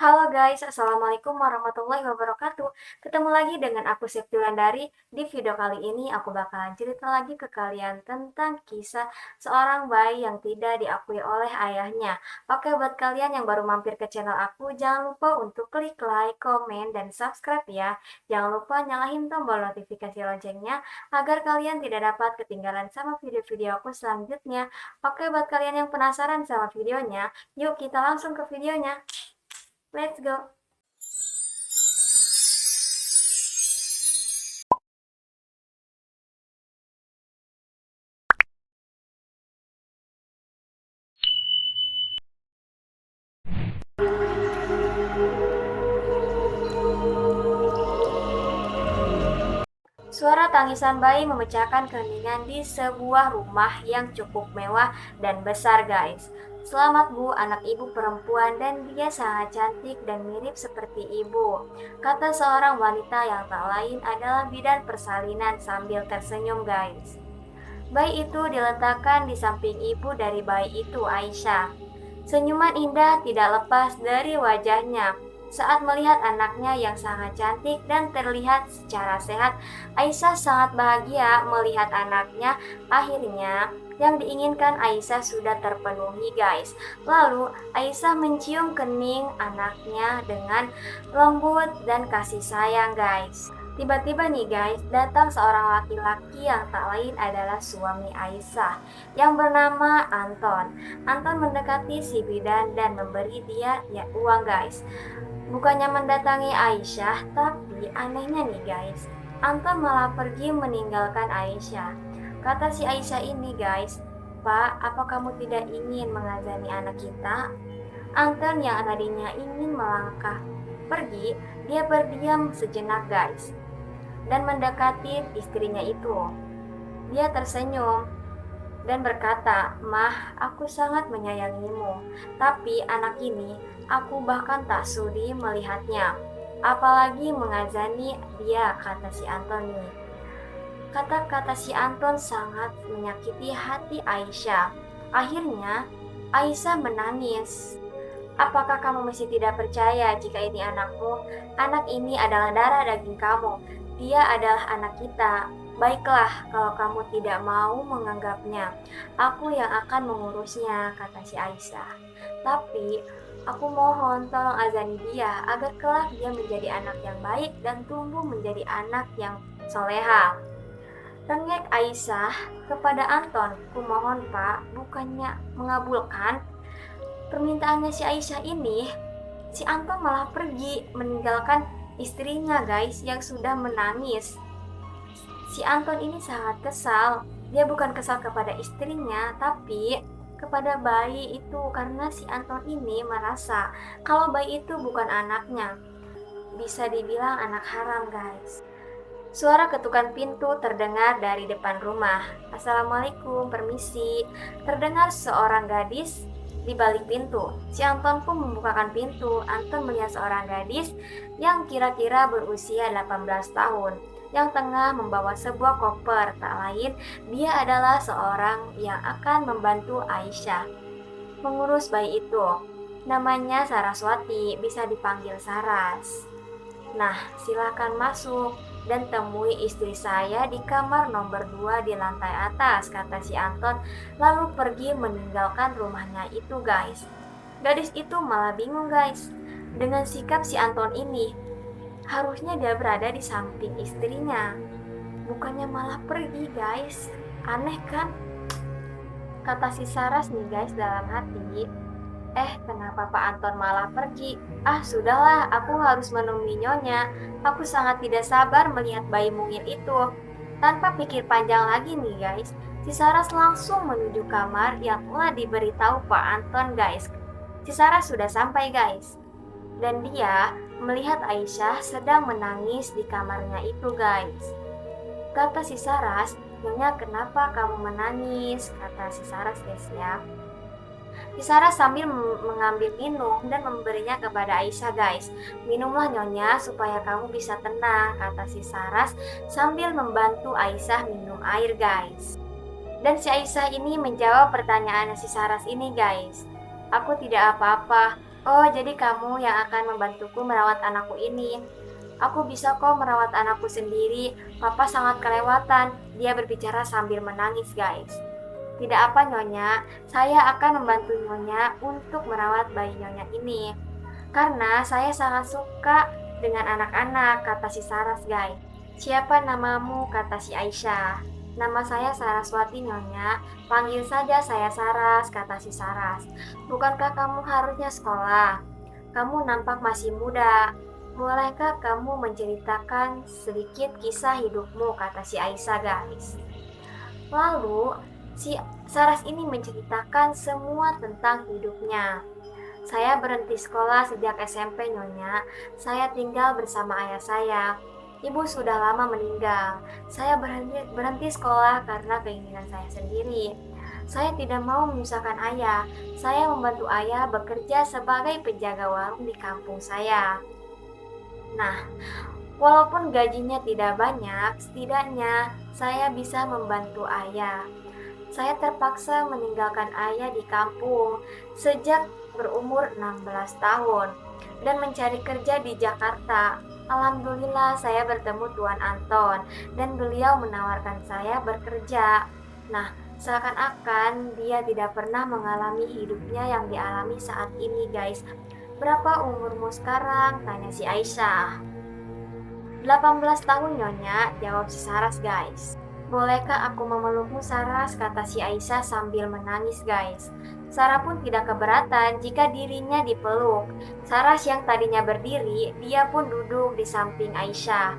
Halo guys, Assalamualaikum warahmatullahi wabarakatuh. Ketemu lagi dengan aku Septilandari. Di video kali ini aku bakalan cerita lagi ke kalian tentang kisah seorang bayi yang tidak diakui oleh ayahnya. Oke, buat kalian yang baru mampir ke channel aku, jangan lupa untuk klik like, komen, dan subscribe ya. Jangan lupa nyalain tombol notifikasi loncengnya agar kalian tidak dapat ketinggalan sama video-video aku selanjutnya. Oke, buat kalian yang penasaran sama videonya, yuk kita langsung ke videonya. Let's go. Suara tangisan bayi memecahkan keheningan di sebuah rumah yang cukup mewah dan besar, guys. Selamat Bu, anak ibu perempuan dan dia sangat cantik dan mirip seperti ibu, kata seorang wanita yang tak lain adalah bidan persalinan sambil tersenyum, guys. Bayi itu diletakkan di samping ibu dari bayi itu, Aisyah. Senyuman indah tidak lepas dari wajahnya saat melihat anaknya yang sangat cantik dan terlihat secara sehat. Aisyah sangat bahagia melihat anaknya. Akhirnya yang diinginkan Aisyah sudah terpenuhi, guys. Lalu Aisyah mencium kening anaknya dengan lembut dan kasih sayang, guys. Tiba-tiba nih guys, datang seorang laki-laki yang tak lain adalah suami Aisyah yang bernama Anton. Anton mendekati si bidan dan memberi dia uang, guys. Bukannya mendatangi Aisyah, tapi anehnya nih guys, Anton malah pergi meninggalkan Aisyah. Kata si Aisyah ini guys, "Pak, apa kamu tidak ingin mengazani anak kita?" Anton yang tadinya ingin melangkah pergi, dia berdiam sejenak guys dan mendekati istrinya itu. Dia tersenyum dan berkata, "Mah, aku sangat menyayangimu, tapi anak ini aku bahkan tak sudi melihatnya, apalagi mengazani dia," kata si Antoni. Kata-kata si Anton sangat menyakiti hati Aisyah. Akhirnya, Aisyah menangis. "Apakah kamu masih tidak percaya jika ini anakmu? Anak ini adalah darah daging kamu. Dia adalah anak kita. Baiklah, kalau kamu tidak mau menganggapnya, aku yang akan mengurusnya," kata si Aisyah. "Tapi, aku mohon tolong azani dia agar kelak dia menjadi anak yang baik dan tumbuh menjadi anak yang soleha." Rengek Aisyah kepada Anton, "Kumohon Pak, bukannya mengabulkan permintaannya si Aisyah ini." Si Anton malah pergi meninggalkan istrinya guys yang sudah menangis. Si Anton ini sangat kesal. Dia bukan kesal kepada istrinya, tapi kepada bayi itu karena si Anton ini merasa kalau bayi itu bukan anaknya. Bisa dibilang anak haram, guys. Suara ketukan pintu terdengar dari depan rumah. "Assalamualaikum, permisi," terdengar seorang gadis di balik pintu. Si Anton pun membukakan pintu. Anton melihat seorang gadis yang kira-kira berusia 18 tahun yang tengah membawa sebuah koper. Tak lain, dia adalah seorang yang akan membantu Aisyah mengurus bayi itu. Namanya Saraswati, bisa dipanggil Saras. "Nah, silakan masuk dan temui istri saya di kamar nomor 2 di lantai atas," kata si Anton, lalu pergi meninggalkan rumahnya itu, guys. Gadis itu malah bingung, guys, dengan sikap si Anton ini. Harusnya dia berada di samping istrinya, bukannya malah pergi, guys. Aneh kan? Kata si Saras nih, guys, dalam hati, kenapa Pak Anton malah pergi? Ah, sudahlah, aku harus menemui Nyonya. Aku sangat tidak sabar melihat bayi mungil itu." Tanpa pikir panjang lagi nih guys, si Saras langsung menuju kamar yang telah diberitahu Pak Anton, guys. Si Saras sudah sampai, guys. Dan dia melihat Aisyah sedang menangis di kamarnya itu, guys. Kata si Saras, "Nyonya, kenapa kamu menangis?" Kata si Saras, guys ya. Si Sarah sambil mengambil minum dan memberinya kepada Aisyah, guys. "Minumlah Nyonya supaya kamu bisa tenang," kata si Saras sambil membantu Aisyah minum air, guys. Dan si Aisyah ini menjawab pertanyaan si Saras ini, guys. "Aku tidak apa-apa, Oh, jadi kamu yang akan membantuku merawat anakku ini. Aku bisa kok merawat anakku sendiri. Papa sangat kelewatan. Dia berbicara sambil menangis, guys. Tidak apa, Nyonya. Saya akan membantu Nyonya untuk merawat bayi Nyonya ini. Karena saya sangat suka dengan anak-anak, kata si Saras, guys. Siapa namamu, kata si Aisyah. Nama saya Saraswati, Nyonya. Panggil saja saya Saras, kata si Saras. Bukankah kamu harusnya sekolah? Kamu nampak masih muda. Bolehkah kamu menceritakan sedikit kisah hidupmu, kata si Aisyah, guys. Lalu, si Saras ini menceritakan semua tentang hidupnya. Saya berhenti sekolah sejak SMP, Nyonya. Saya tinggal bersama ayah saya. Ibu sudah lama meninggal. Saya berhenti sekolah karena keinginan saya sendiri. Saya tidak mau menyusahkan ayah. Saya membantu ayah bekerja sebagai penjaga warung di kampung saya. Nah, walaupun gajinya tidak banyak, setidaknya saya bisa membantu ayah. Saya terpaksa meninggalkan ayah di kampung sejak berumur 16 tahun dan mencari kerja di Jakarta. Alhamdulillah saya bertemu Tuan Anton dan beliau menawarkan saya bekerja. Nah, seakan-akan dia tidak pernah mengalami hidupnya yang dialami saat ini, guys. Berapa umurmu sekarang? Tanya si Aisyah. 18 tahun, Nyonya, jawab si Saras, guys. Bolehkah aku memelukmu, Saras? Kata si Aisyah sambil menangis, guys. Sarah pun tidak keberatan jika dirinya dipeluk. Saras yang tadinya berdiri, dia pun duduk di samping Aisyah.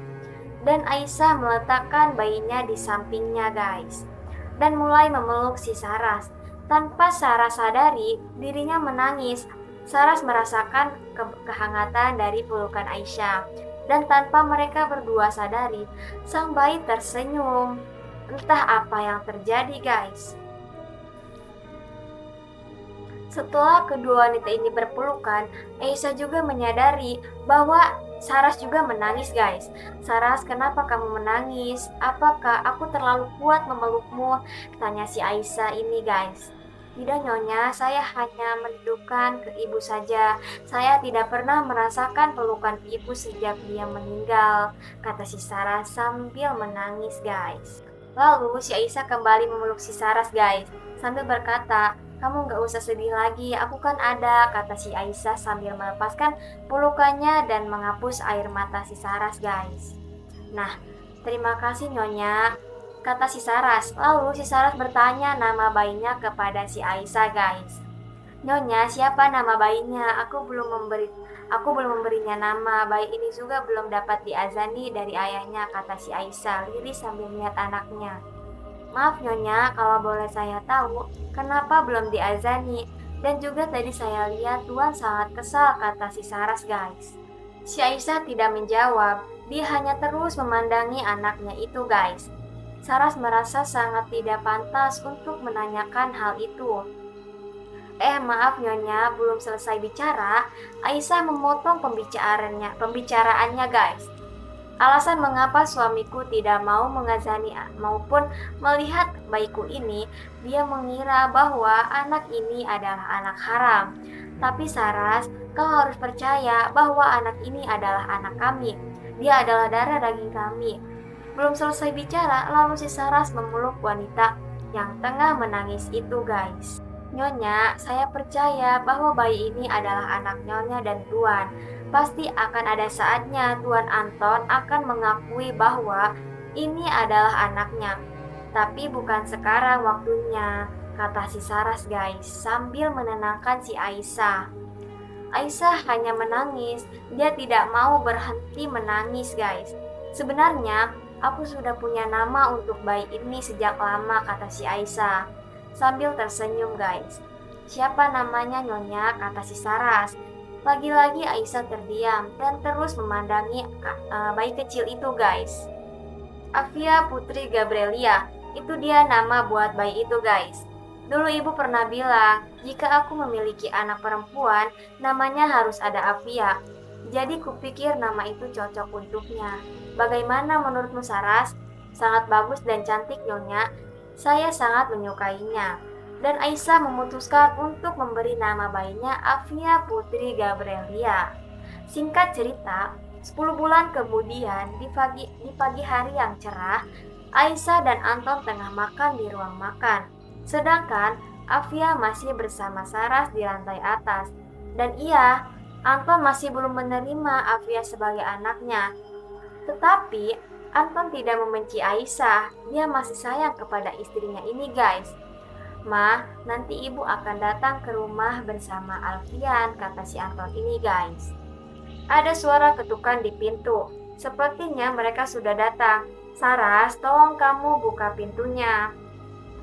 Dan Aisyah meletakkan bayinya di sampingnya, guys. Dan mulai memeluk si Saras. Tanpa Saras sadari, dirinya menangis. Saras merasakan kehangatan dari pelukan Aisyah. Dan tanpa mereka berdua sadari, sang bayi tersenyum. Entah apa yang terjadi, guys. Setelah kedua wanita ini berpelukan, Aisyah juga menyadari bahwa Saras juga menangis, guys. Saras, kenapa kamu menangis? Apakah aku terlalu kuat memelukmu? Tanya si Aisyah ini, guys. Tidak, Nyonya, saya hanya mendudukan ke ibu saja. Saya tidak pernah merasakan pelukan ibu sejak dia meninggal, kata si Saras sambil menangis, guys. Lalu si Aisyah kembali memeluk si Saras, guys, sambil berkata, kamu gak usah sedih lagi, aku kan ada, kata si Aisyah sambil melepaskan pelukannya dan menghapus air mata si Saras, guys. Nah, terima kasih, Nyonya, kata si Saras. Lalu si Saras bertanya nama bayinya kepada si Aisyah, guys. Nyonya, siapa nama bayinya? Aku belum memberinya nama. Bayi ini juga belum dapat diazani dari ayahnya, kata si Aisyah liris sambil melihat anaknya. Maaf, Nyonya, kalau boleh saya tahu, kenapa belum diazani? Dan juga tadi saya lihat Tuan sangat kesal, kata si Saras, guys. Si Aisyah tidak menjawab. Dia hanya terus memandangi anaknya itu, guys. Saras merasa sangat tidak pantas untuk menanyakan hal itu. Maaf, Nyonya, belum selesai bicara. Aisyah memotong pembicaraannya, guys. Alasan mengapa suamiku tidak mau mengazani maupun melihat bayiku ini, dia mengira bahwa anak ini adalah anak haram. Tapi Saras, kau harus percaya bahwa anak ini adalah anak kami. Dia adalah darah daging kami. Belum selesai bicara, lalu si Saras memeluk wanita yang tengah menangis itu, guys. Nyonya, saya percaya bahwa bayi ini adalah anak Nyonya dan Tuan. Pasti akan ada saatnya Tuan Anton akan mengakui bahwa ini adalah anaknya. Tapi bukan sekarang waktunya, kata si Saras, guys, sambil menenangkan si Aisyah. Aisyah hanya menangis, dia tidak mau berhenti menangis, guys. Sebenarnya, aku sudah punya nama untuk bayi ini sejak lama, kata si Aisyah sambil tersenyum, guys. Siapa namanya, Nyonya? Kata si Saras. Lagi-lagi Aisyah terdiam dan terus memandangi bayi kecil itu, guys. Afia Putri Gabrielia, itu dia nama buat bayi itu, guys. Dulu ibu pernah bilang, jika aku memiliki anak perempuan, namanya harus ada Afia. Jadi kupikir nama itu cocok untuknya. Bagaimana menurutmu, Saras? Sangat bagus dan cantik, Nyonya. Saya sangat menyukainya. dan Aisyah memutuskan untuk memberi nama bayinya Afia Putri Gabrielia. Singkat cerita, 10 bulan kemudian di pagi hari yang cerah, Aisyah dan Anton tengah makan di ruang makan. Sedangkan Afia masih bersama Saras di lantai atas. Dan iya, Anton masih belum menerima Afia sebagai anaknya. Tetapi Anton tidak membenci Aisyah, dia masih sayang kepada istrinya ini guys. "Ma, nanti ibu akan datang ke rumah bersama Alfian," kata si Anton ini guys. Ada suara ketukan di pintu. Sepertinya mereka sudah datang. "Saras, tolong kamu buka pintunya,"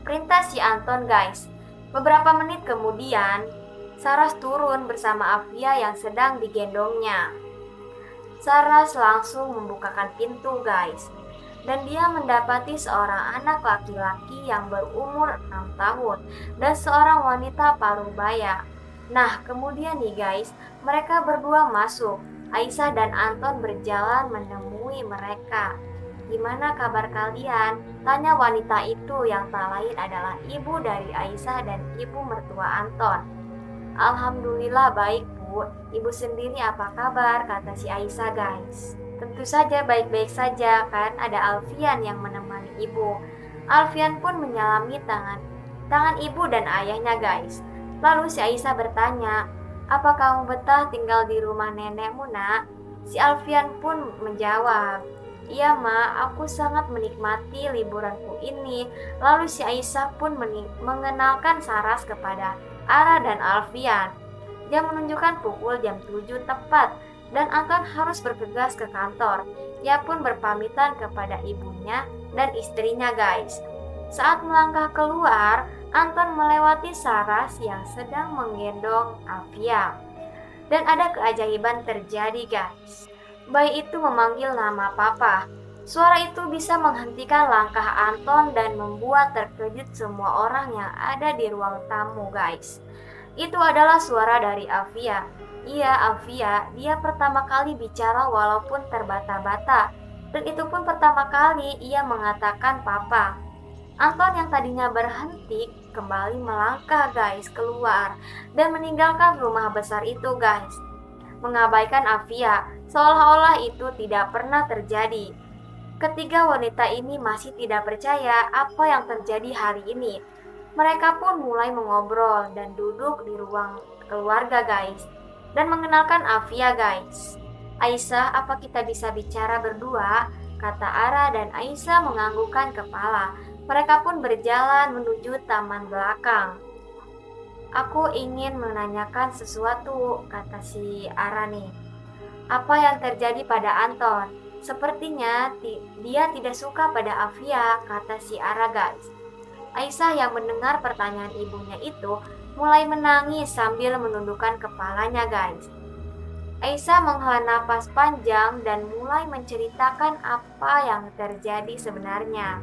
perintah si Anton guys. Beberapa menit kemudian, Saras turun bersama Afia yang sedang digendongnya. Saras langsung membukakan pintu guys. Dan dia mendapati seorang anak laki-laki yang berumur 6 tahun dan seorang wanita parubaya. Nah, kemudian nih guys, mereka berdua masuk. Aisyah dan Anton berjalan menemui mereka. "Gimana kabar kalian?" tanya wanita itu yang tak lain adalah ibu dari Aisyah dan ibu mertua Anton. "Alhamdulillah baik bu, ibu sendiri apa kabar?" kata si Aisyah guys. "Tentu saja baik-baik saja, kan ada Alfian yang menemani ibu." Alfian pun menyalami tangan ibu dan ayahnya guys. Lalu si Aisyah bertanya, "Apa kamu betah tinggal di rumah nenekmu nak?" Si Alfian pun menjawab, "Iya ma, aku sangat menikmati liburanku ini." Lalu si Aisyah pun mengenalkan Saras kepada Ara dan Alfian. Dia menunjukkan pukul jam 7 tepat dan Anton harus bergegas ke kantor. Ia pun berpamitan kepada ibunya dan istrinya guys. Saat melangkah keluar, Anton melewati Saras yang sedang menggendong Afia. Dan ada keajaiban terjadi guys. Bayi itu memanggil nama papa. Suara itu bisa menghentikan langkah Anton dan membuat terkejut semua orang yang ada di ruang tamu guys. Itu adalah suara dari Afia. Iya, Afia, dia pertama kali bicara walaupun terbata-bata. Dan itu pun pertama kali ia mengatakan papa. Anton yang tadinya berhenti kembali melangkah guys keluar dan meninggalkan rumah besar itu guys. Mengabaikan Afia, seolah-olah itu tidak pernah terjadi. Ketiga wanita ini masih tidak percaya apa yang terjadi hari ini. Mereka pun mulai mengobrol dan duduk di ruang keluarga guys. Dan mengenalkan Afia guys. "Aisyah, apa kita bisa bicara berdua?" kata Ara dan Aisyah menganggukkan kepala. Mereka pun berjalan menuju taman belakang. "Aku ingin menanyakan sesuatu," kata si Ara nih. "Apa yang terjadi pada Anton? Sepertinya dia tidak suka pada Afia," kata si Ara guys. Aisyah yang mendengar pertanyaan ibunya itu mulai menangis sambil menundukkan kepalanya guys. Aisyah menghela napas panjang dan mulai menceritakan apa yang terjadi sebenarnya.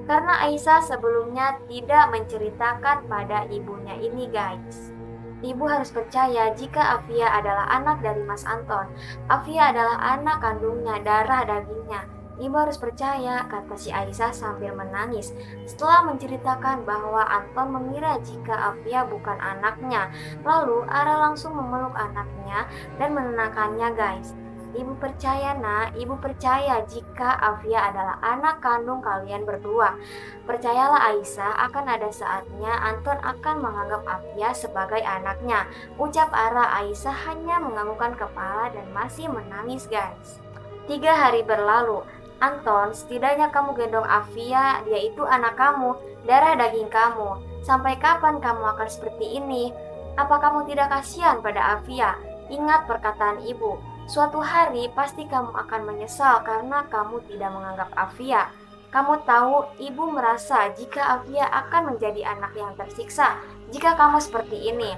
Karena Aisyah sebelumnya tidak menceritakan pada ibunya ini guys. "Ibu harus percaya jika Afia adalah anak dari Mas Anton. Afia adalah anak kandungnya, darah dagingnya. Ibu harus percaya," kata si Aisyah sambil menangis. Setelah menceritakan bahwa Anton mengira jika Afia bukan anaknya. Lalu Ara langsung memeluk anaknya dan menenangkannya guys. "Ibu percaya nak, ibu percaya jika Afia adalah anak kandung kalian berdua. Percayalah Aisyah, akan ada saatnya Anton akan menganggap Afia sebagai anaknya," ucap Ara. Aisyah hanya menganggukkan kepala dan masih menangis guys. 3 hari berlalu. "Anton, setidaknya kamu gendong Afia, dia itu anak kamu, darah daging kamu. Sampai kapan kamu akan seperti ini? Apa kamu tidak kasihan pada Afia? Ingat perkataan ibu. Suatu hari pasti kamu akan menyesal karena kamu tidak menganggap Afia. Kamu tahu, ibu merasa jika Afia akan menjadi anak yang tersiksa jika kamu seperti ini."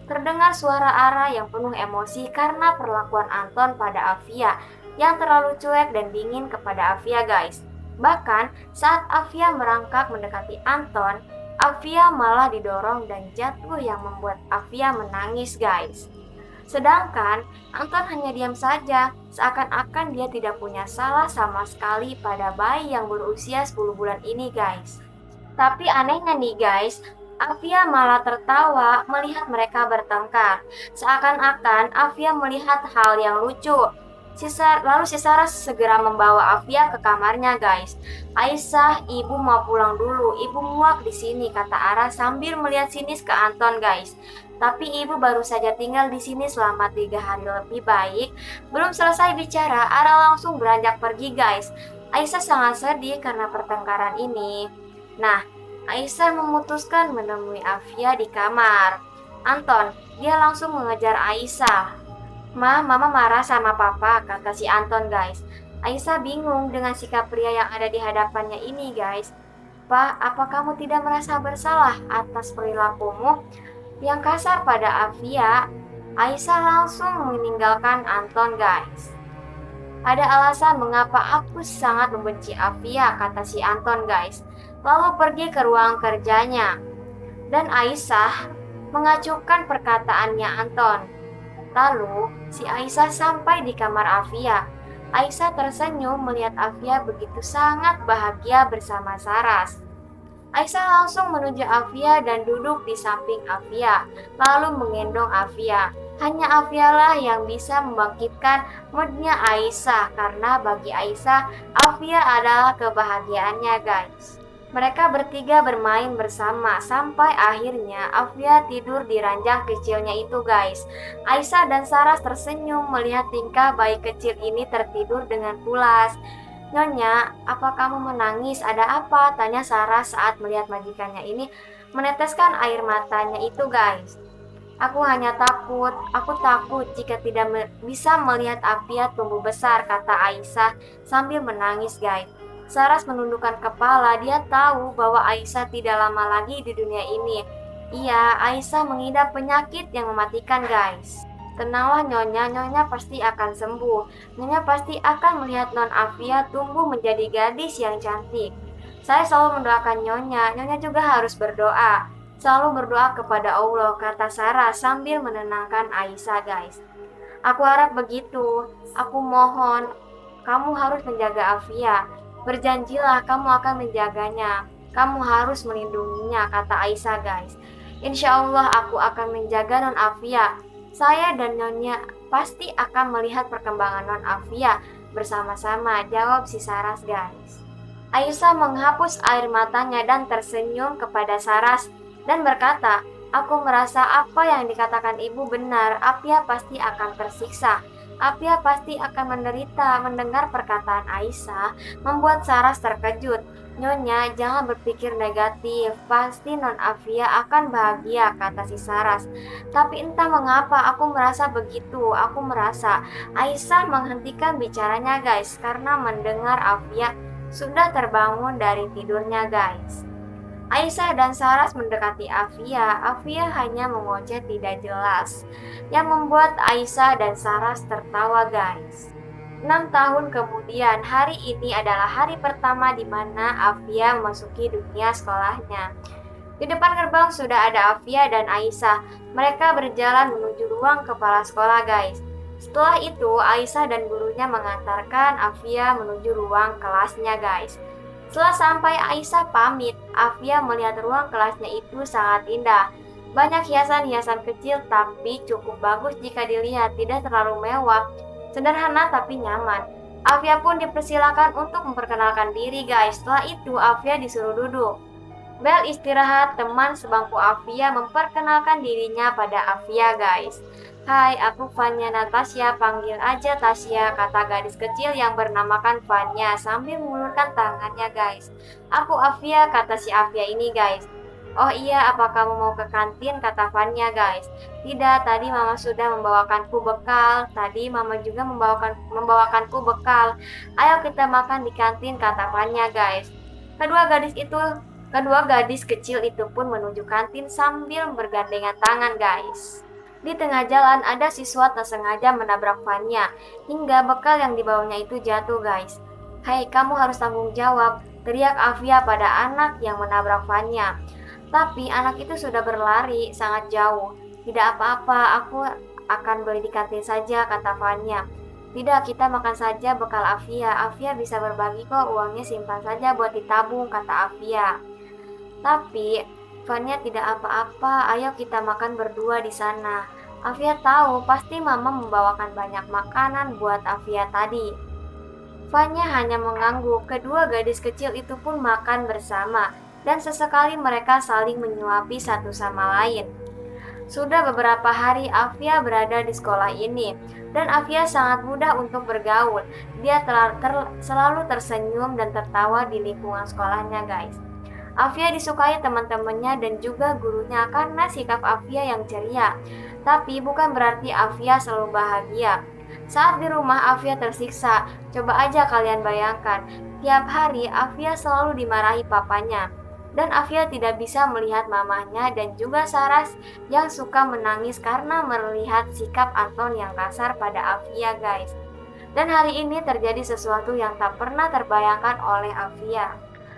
Terdengar suara Ara yang penuh emosi karena perlakuan Anton pada Afia yang terlalu cuek dan dingin kepada Afia guys. Bahkan saat Afia merangkak mendekati Anton, Afia malah didorong dan jatuh yang membuat Afia menangis guys. Sedangkan Anton hanya diam saja, seakan-akan dia tidak punya salah sama sekali pada bayi yang berusia 10 bulan ini guys. Tapi anehnya nih guys, Afia malah tertawa melihat mereka bertengkar. Seakan-akan Afia melihat hal yang lucu. Lalu si Saras segera membawa Afia ke kamarnya, guys. Aisyah, ibu mau pulang dulu. Ibu muak di sini, kata Ara sambil melihat sinis ke Anton, guys. Tapi ibu baru saja tinggal di sini selama 3 hari lebih baik. Belum selesai bicara, Ara langsung beranjak pergi, guys. Aisyah sangat sedih karena pertengkaran ini. Nah, Aisyah memutuskan menemui Afia di kamar. Anton, dia langsung mengejar Aisyah. Mama marah sama papa, kata si Anton, guys. Aisyah bingung dengan sikap pria yang ada di hadapannya ini, guys. Pak, apa kamu tidak merasa bersalah atas perilakumu yang kasar pada Afia? Aisyah langsung meninggalkan Anton, guys. Ada alasan mengapa aku sangat membenci Afia, kata si Anton, guys. Lalu pergi ke ruang kerjanya. Dan Aisyah mengacuhkan perkataannya Anton. Lalu, si Aisyah sampai di kamar Afia. Aisyah tersenyum melihat Afia begitu sangat bahagia bersama Saras. Aisyah langsung menuju Afia dan duduk di samping Afia, lalu menggendong Afia. Hanya Afia lah yang bisa membangkitkan moodnya Aisyah, karena bagi Aisyah, Afia adalah kebahagiaannya, guys. Mereka bertiga bermain bersama sampai akhirnya Afia tidur di ranjang kecilnya itu, guys. Aisyah dan Saras tersenyum melihat tingkah bayi kecil ini tertidur dengan pulas. Nyonya, apa kamu menangis? Ada apa? Tanya Sarah saat melihat majikannya ini meneteskan air matanya itu, guys. Aku hanya takut, aku takut jika tidak bisa melihat Afia tumbuh besar, kata Aisyah sambil menangis, guys. Saras menundukkan kepala, dia tahu bahwa Aisyah tidak lama lagi di dunia ini. Iya, Aisyah mengidap penyakit yang mematikan, guys. Tenanglah Nyonya, Nyonya pasti akan sembuh. Nyonya pasti akan melihat Non Afia tumbuh menjadi gadis yang cantik. Saya selalu mendoakan Nyonya, Nyonya juga harus berdoa. Selalu berdoa kepada Allah, kata Sarah sambil menenangkan Aisyah, guys. Aku harap begitu. Aku mohon, kamu harus menjaga Afia. Berjanjilah kamu akan menjaganya. Kamu harus melindunginya, kata Aisyah, guys. Insya Allah aku akan menjaga Non Afia. Saya dan Nyonya pasti akan melihat perkembangan Non Afia bersama-sama, jawab si Saras, guys. Aisyah menghapus air matanya dan tersenyum kepada Saras dan berkata, aku merasa apa yang dikatakan ibu benar, Afia pasti akan tersiksa. Afia pasti akan menderita. Mendengar perkataan Aisyah membuat Saras terkejut. Nyonya, jangan berpikir negatif. Pasti Non Afia akan bahagia, kata si Saras. Tapi entah mengapa aku merasa begitu. Aku merasa Aisyah menghentikan bicaranya, guys, karena mendengar Afia sudah terbangun dari tidurnya, guys. Aisyah dan Saras mendekati Afia. Afia hanya mengoceh tidak jelas, yang membuat Aisyah dan Saras tertawa, guys. 6 tahun kemudian, hari ini adalah hari pertama di mana Afia memasuki dunia sekolahnya. Di depan gerbang sudah ada Afia dan Aisyah. Mereka berjalan menuju ruang kepala sekolah, guys. Setelah itu, Aisyah dan gurunya mengantarkan Afia menuju ruang kelasnya, guys. Setelah sampai Aisyah pamit, Afia melihat ruang kelasnya itu sangat indah. Banyak hiasan-hiasan kecil tapi cukup bagus jika dilihat, tidak terlalu mewah. Sederhana tapi nyaman. Afia pun dipersilakan untuk memperkenalkan diri, guys. Setelah itu Afia disuruh duduk. Bel istirahat, teman sebangku Afia memperkenalkan dirinya pada Afia, guys. Hai, aku Vanya Natasha, panggil aja Tasya, kata gadis kecil yang bernamakan Vanya sambil mengulurkan tangannya, guys. Aku Afia, kata si Afia ini, guys. Oh iya, apa kamu mau ke kantin, kata Vanya, guys. Tidak, tadi mama sudah membawakanku bekal. Tadi mama juga membawakanku bekal. Ayo kita makan di kantin, kata Vanya, guys. Kedua gadis kecil itu pun menuju kantin sambil bergandengan tangan, guys. Di tengah jalan ada siswa tak sengaja menabrak Vanya, hingga bekal yang dibawanya itu jatuh, guys. Hei, kamu harus tanggung jawab, teriak Afia pada anak yang menabrak Vanya. Tapi anak itu sudah berlari sangat jauh. Tidak apa-apa, aku akan beli di kantin saja, kata Vanya. Tidak, kita makan saja bekal Afia. Afia bisa berbagi kok, uangnya simpan saja buat ditabung, kata Afia. Tapi Fanya tidak apa-apa, ayo kita makan berdua di sana. Afia tahu pasti mama membawakan banyak makanan buat Afia tadi. Fanya hanya mengangguk, kedua gadis kecil itu pun makan bersama, dan sesekali mereka saling menyuapi satu sama lain. Sudah beberapa hari Afia berada di sekolah ini, dan Afia sangat mudah untuk bergaul. Dia selalu tersenyum dan tertawa di lingkungan sekolahnya, guys. Afia disukai teman-temannya dan juga gurunya karena sikap Afia yang ceria. Tapi bukan berarti Afia selalu bahagia. Saat di rumah Afia tersiksa. Coba aja kalian bayangkan, tiap hari Afia selalu dimarahi papanya. Dan Afia tidak bisa melihat mamahnya dan juga Saras yang suka menangis karena melihat sikap Anton yang kasar pada Afia, guys. Dan hari ini terjadi sesuatu yang tak pernah terbayangkan oleh Afia.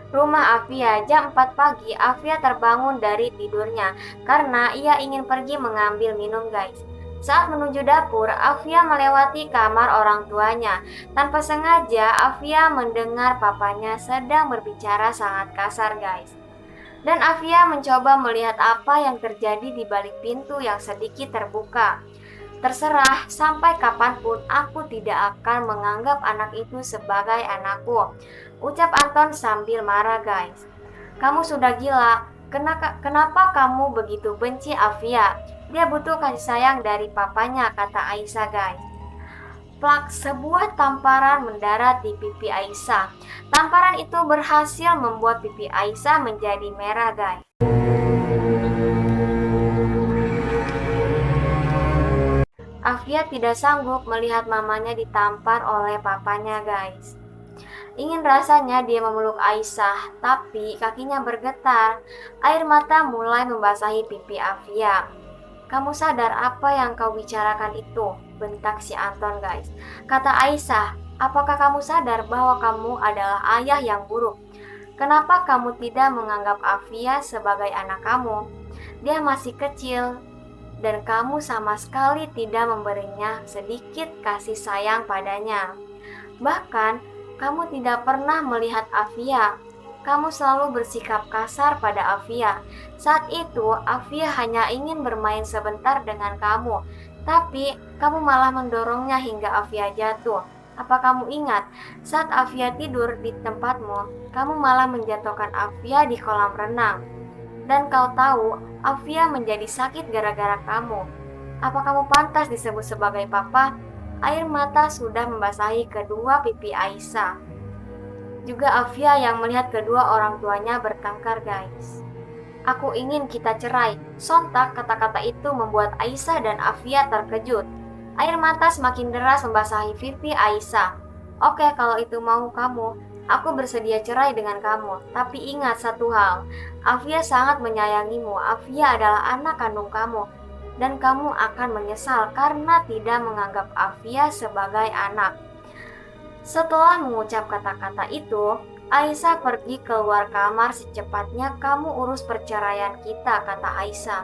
Rumah Afia, jam 4 pagi, Afia terbangun dari tidurnya karena ia ingin pergi mengambil minum, guys. Saat menuju dapur, Afia melewati kamar orang tuanya. Tanpa sengaja, Afia mendengar papanya sedang berbicara sangat kasar, guys. Dan Afia mencoba melihat apa yang terjadi di balik pintu yang sedikit terbuka. Terserah, sampai kapanpun aku tidak akan menganggap anak itu sebagai anakku, ucap Anton sambil marah, guys. Kamu sudah gila, kenapa kamu begitu benci Afia? Dia butuh kasih sayang dari papanya, kata Aisyah, guys. Plak, sebuah tamparan mendarat di pipi Aisyah. Tamparan itu berhasil membuat pipi Aisyah menjadi merah, guys. Afia tidak sanggup melihat mamanya ditampar oleh papanya, guys. Ingin rasanya dia memeluk Aisyah, tapi kakinya bergetar. Air mata mulai membasahi pipi Afia. Kamu sadar apa yang kau bicarakan itu? Bentak si Anton, guys. Kata Aisyah, apakah kamu sadar bahwa kamu adalah ayah yang buruk? Kenapa kamu tidak menganggap Afia sebagai anak kamu? Dia masih kecil, dan kamu sama sekali tidak memberinya sedikit kasih sayang padanya. Bahkan, kamu tidak pernah melihat Afia. Kamu selalu bersikap kasar pada Afia. Saat itu, Afia hanya ingin bermain sebentar dengan kamu, tapi kamu malah mendorongnya hingga Afia jatuh. Apa kamu ingat, saat Afia tidur di tempatmu, kamu malah menjatuhkan Afia di kolam renang. Dan kau tahu, Afia menjadi sakit gara-gara kamu. Apa kamu pantas disebut sebagai papa? Air mata sudah membasahi kedua pipi Aisyah. Juga Afia yang melihat kedua orang tuanya bertengkar, guys. Aku ingin kita cerai. Sontak kata-kata itu membuat Aisyah dan Afia terkejut. Air mata semakin deras membasahi pipi Aisyah. Oke, kalau itu mau kamu, aku bersedia cerai dengan kamu. Tapi ingat satu hal, Afia sangat menyayangimu. Afia adalah anak kandung kamu. Dan kamu akan menyesal karena tidak menganggap Afia sebagai anak. Setelah mengucap kata-kata itu, Aisyah pergi keluar kamar secepatnya. Kamu urus perceraian kita, kata Aisyah.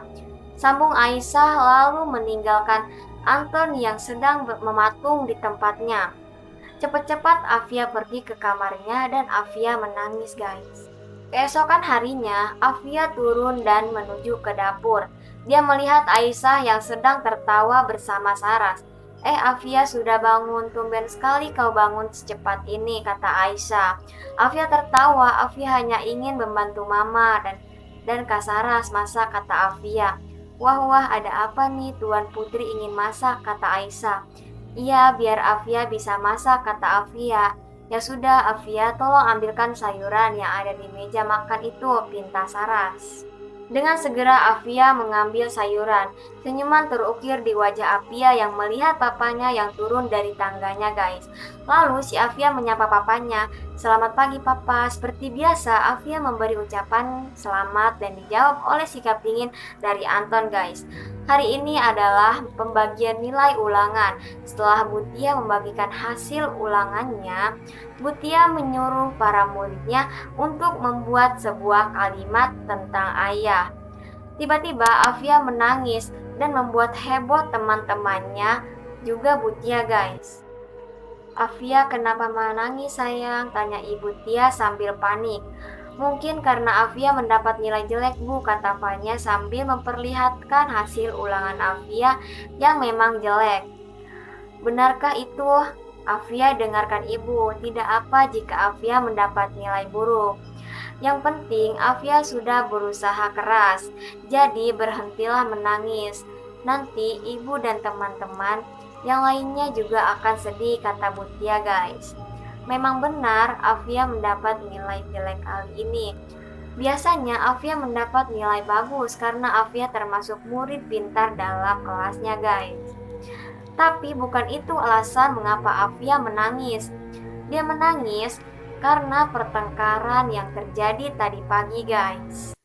Sambung Aisyah lalu meninggalkan Anton yang sedang mematung di tempatnya. Cepat-cepat Afia pergi ke kamarnya dan Afia menangis, guys. Keesokan harinya, Afia turun dan menuju ke dapur. Dia melihat Aisyah yang sedang tertawa bersama Saras. Afia sudah bangun, tumben sekali kau bangun secepat ini, kata Aisyah. Afia tertawa, Afia hanya ingin membantu mama dan Kak Saras masak, kata Afia. Wah, ada apa nih, Tuan Putri ingin masak, kata Aisyah. Iya, biar Afia bisa masak, kata Afia. Ya sudah, Afia, tolong ambilkan sayuran yang ada di meja makan itu, pinta Saras. Dengan segera Afia mengambil sayuran. Senyuman terukir di wajah Afia yang melihat papanya yang turun dari tangganya, guys. Lalu si Afia menyapa papanya. Selamat pagi papa. Seperti biasa Afia memberi ucapan selamat dan dijawab oleh sikap dingin dari Anton, guys. Hari ini adalah pembagian nilai ulangan. Setelah Butia membagikan hasil ulangannya, Butia menyuruh para muridnya untuk membuat sebuah kalimat tentang ayah. Tiba-tiba Afia menangis dan membuat heboh teman-temannya, juga Butia, guys. Afia, kenapa menangis sayang? Tanya ibu Tia sambil panik. Mungkin karena Afia mendapat nilai jelek Bu, kata Fanya sambil memperlihatkan hasil ulangan Afia yang memang jelek. Benarkah itu? Afia dengarkan ibu, tidak apa jika Afia mendapat nilai buruk. Yang penting Afia sudah berusaha keras, jadi berhentilah menangis. Nanti ibu dan teman-teman yang lainnya juga akan sedih, kata Mutia guys. Memang benar Afia mendapat nilai jelek kali ini. Biasanya Afia mendapat nilai bagus karena Afia termasuk murid pintar dalam kelasnya guys. Tapi bukan itu alasan mengapa Afia menangis. Dia menangis karena pertengkaran yang terjadi tadi pagi guys.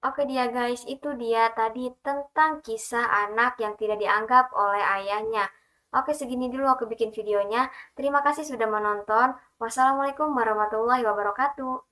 Oke dia guys, itu dia tadi tentang kisah anak yang tidak dianggap oleh ayahnya. Oke, segini dulu aku bikin videonya. Terima kasih sudah menonton. Wassalamualaikum warahmatullahi wabarakatuh.